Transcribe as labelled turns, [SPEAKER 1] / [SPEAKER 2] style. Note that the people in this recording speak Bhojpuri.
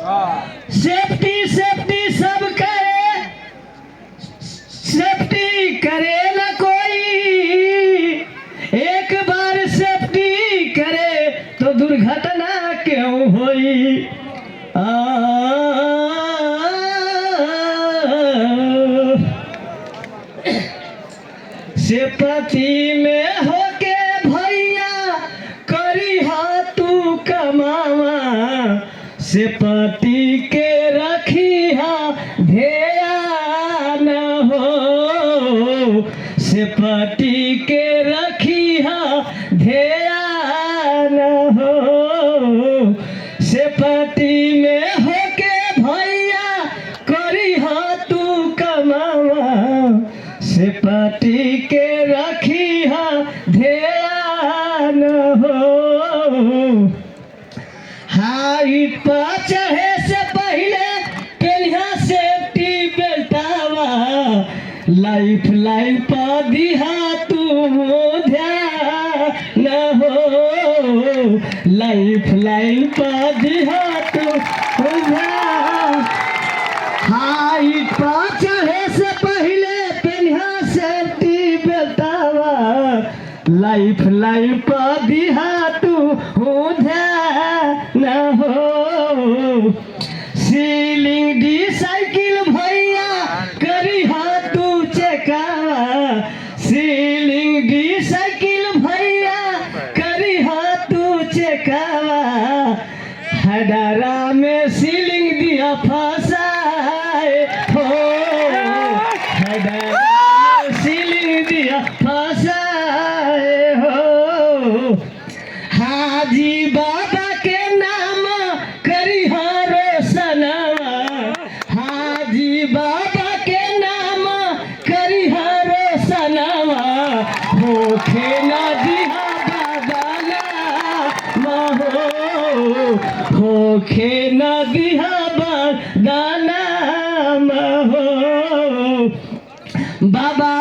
[SPEAKER 1] सेफ्टी सेफ्टी सब करे, सेफ्टी करे न कोई। एक बार सेफ्टी करे तो दुर्घटना क्यों होई। सेपति में होके भैया करी तू कमावा। सेपति के रखी ध्यान हो। सेपति के रखी ध्यान हो। सेपति में होके भैया करी तू कमावा। सेपति के रखी ध्यान हो। हाइट पर चढ़े से पहले पेलिया सेफ्टी बेल्टावा। लाइफ लाइन पर दिहा तू ध्यान हो। लाइफ लाइन पर दिहा तू ध्यान। हाइट पर चढ़े से पहले पेलिया सेफ्टी बेल्टावा। लाइफ लाइन पर दिहा तू ध्यान हो। सीलिंग डी साइकिल भैया करी तू चेकावा। सीलिंग डी साइकिल भैया करी तू चेकावा। हडरा में सीलिंग दिया फसाए हो। हडरा में सीलिंग दिया फसाए हो। हाजी बाबा के नाम करी रोशनवा। हाजी बाबा के नाम करी रोशनवा। होखे न दिहा बदनाम हो। होखे न दिहा बदनाम हो। बाबा